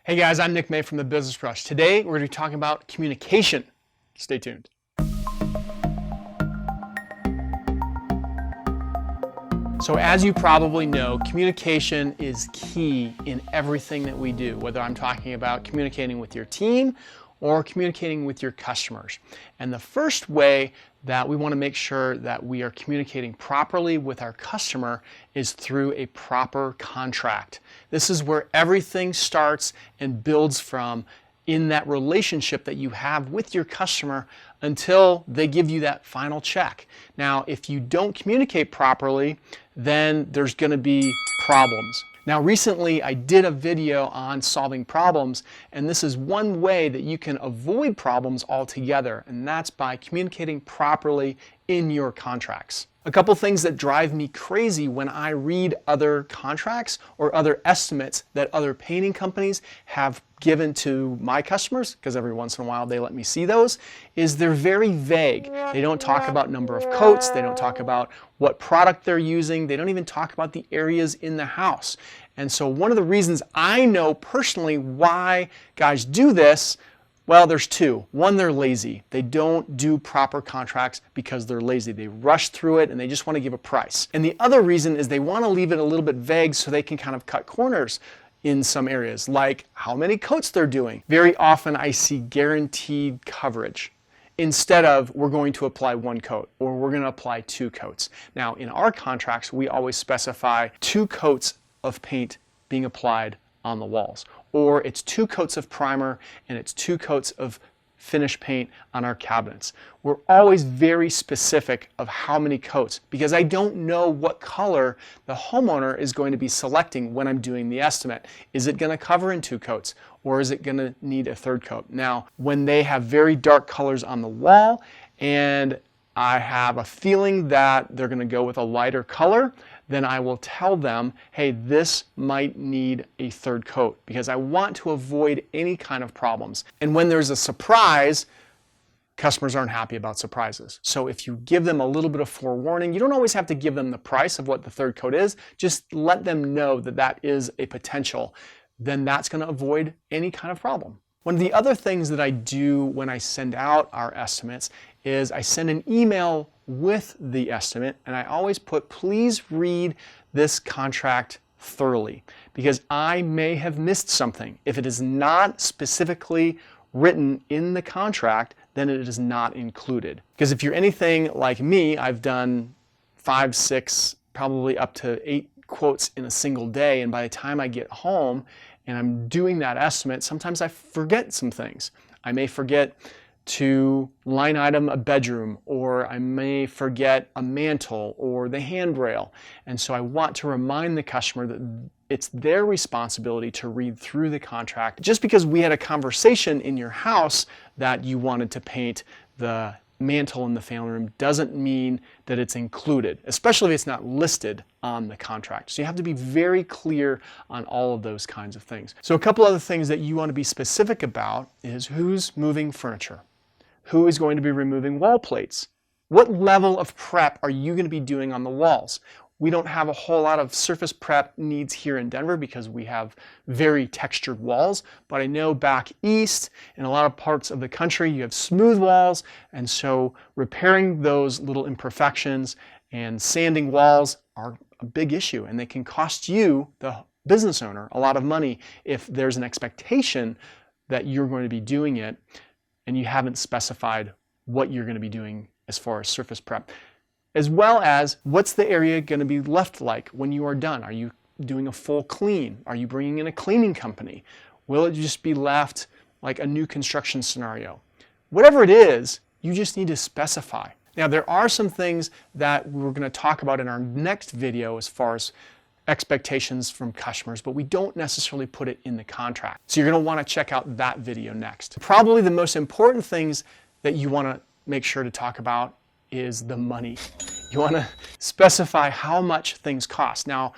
Hey guys, I'm Nick May from The Business Rush. Today we're going to be talking about communication. Stay tuned. So as you probably know, communication is key in everything that we do, whether I'm talking about communicating with your team or communicating with your customers. And the first way that we want to make sure that we are communicating properly with our customer is through a proper contract. This is where everything starts and builds from in that relationship that you have with your customer until they give you that final check. Now, if you don't communicate properly, then there's going to be problems. Now, recently I did a video on solving problems, and this is one way that you can avoid problems altogether, and that's by communicating properly in your contracts. A couple things that drive me crazy when I read other contracts or other estimates that other painting companies have given to my customers, because every once in a while they let me see those, is they're very vague. They don't talk about number of coats, they don't talk about what product they're using, they don't even talk about the areas in the house. And so one of the reasons I know personally why guys do this, well, there's two. One, they're lazy. They don't do proper contracts because they're lazy. They rush through it and they just want to give a price. And the other reason is they want to leave it a little bit vague so they can kind of cut corners in some areas, like how many coats they're doing. Very often I see guaranteed coverage instead of we're going to apply one coat or we're going to apply two coats. Now, in our contracts, we always specify 2 coats of paint being applied on the walls, or it's 2 coats of primer and it's 2 coats of finish paint on our cabinets. We're always very specific of how many coats because I don't know what color the homeowner is going to be selecting when I'm doing the estimate. Is it going to cover in 2 coats or is it going to need a 3rd coat? Now, when they have very dark colors on the wall and I have a feeling that they're going to go with a lighter color, then I will tell them, hey, this might need a 3rd coat because I want to avoid any kind of problems. And when there's a surprise, customers aren't happy about surprises. So if you give them a little bit of forewarning, you don't always have to give them the price of what the 3rd coat is, just let them know that that is a potential. Then that's going to avoid any kind of problem. One of the other things that I do when I send out our estimates is I send an email with the estimate and I always put, please read this contract thoroughly because I may have missed something. If it is not specifically written in the contract, then it is not included. Because if you're anything like me, I've done 5, 6, probably up to 8 quotes in a single day, and by the time I get home and I'm doing that estimate, sometimes I forget some things. I may forget to line item a bedroom, or I may forget a mantle or the handrail. And so I want to remind the customer that it's their responsibility to read through the contract. Just because we had a conversation in your house that you wanted to paint the mantle in the family room doesn't mean that it's included, especially if it's not listed on the contract. So you have to be very clear on all of those kinds of things. So a couple other things that you want to be specific about is who's moving furniture, who is going to be removing wall plates, what level of prep are you going to be doing on the walls. We don't have a whole lot of surface prep needs here in Denver because we have very textured walls, but I know back east in a lot of parts of the country you have smooth walls, and so repairing those little imperfections and sanding walls are a big issue, and they can cost you, the business owner, a lot of money if there's an expectation that you're going to be doing it and you haven't specified what you're going to be doing as far as surface prep. As well as what's the area going to be left like when you are done? Are you doing a full clean? Are you bringing in a cleaning company? Will it just be left like a new construction scenario? Whatever it is, you just need to specify. Now, there are some things that we're going to talk about in our next video as far as expectations from customers, but we don't necessarily put it in the contract. So you're going to want to check out that video next. Probably the most important things that you want to make sure to talk about is the money. You want to specify how much things cost. Now,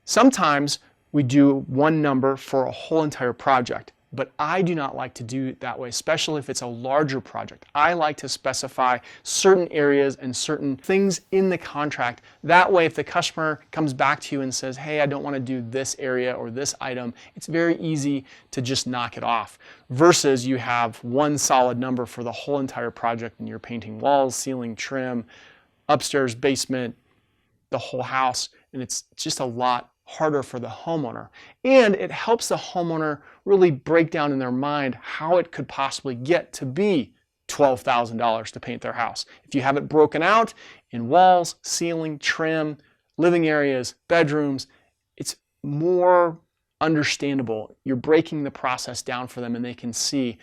sometimes we do one number for a whole entire project. But I do not like to do it that way, especially if it's a larger project. I like to specify certain areas and certain things in the contract. That way, if the customer comes back to you and says, hey, I don't want to do this area or this item, it's very easy to just knock it off. Versus you have one solid number for the whole entire project and you're painting walls, ceiling, trim, upstairs, basement, the whole house, and it's just a lot harder for the homeowner. And it helps the homeowner really break down in their mind how it could possibly get to be $12,000 to paint their house. If you have it broken out in walls, ceiling, trim, living areas, bedrooms, it's more understandable. You're breaking the process down for them and they can see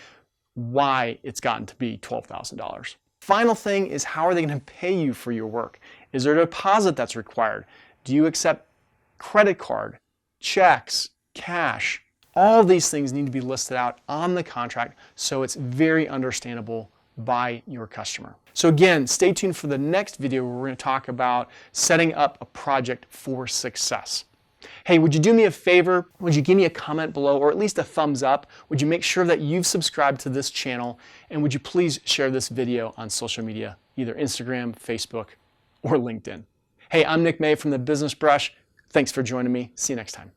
why it's gotten to be $12,000. Final thing is, how are they going to pay you for your work? Is there a deposit that's required? Do you accept credit card, checks, cash? All of these things need to be listed out on the contract so it's very understandable by your customer. So again, stay tuned for the next video where we're going to talk about setting up a project for success. Hey, would you do me a favor? Would you give me a comment below or at least a thumbs up? Would you make sure that you've subscribed to this channel? And would you please share this video on social media, either Instagram, Facebook, or LinkedIn? Hey, I'm Nick May from The Business Brush. Thanks for joining me. See you next time.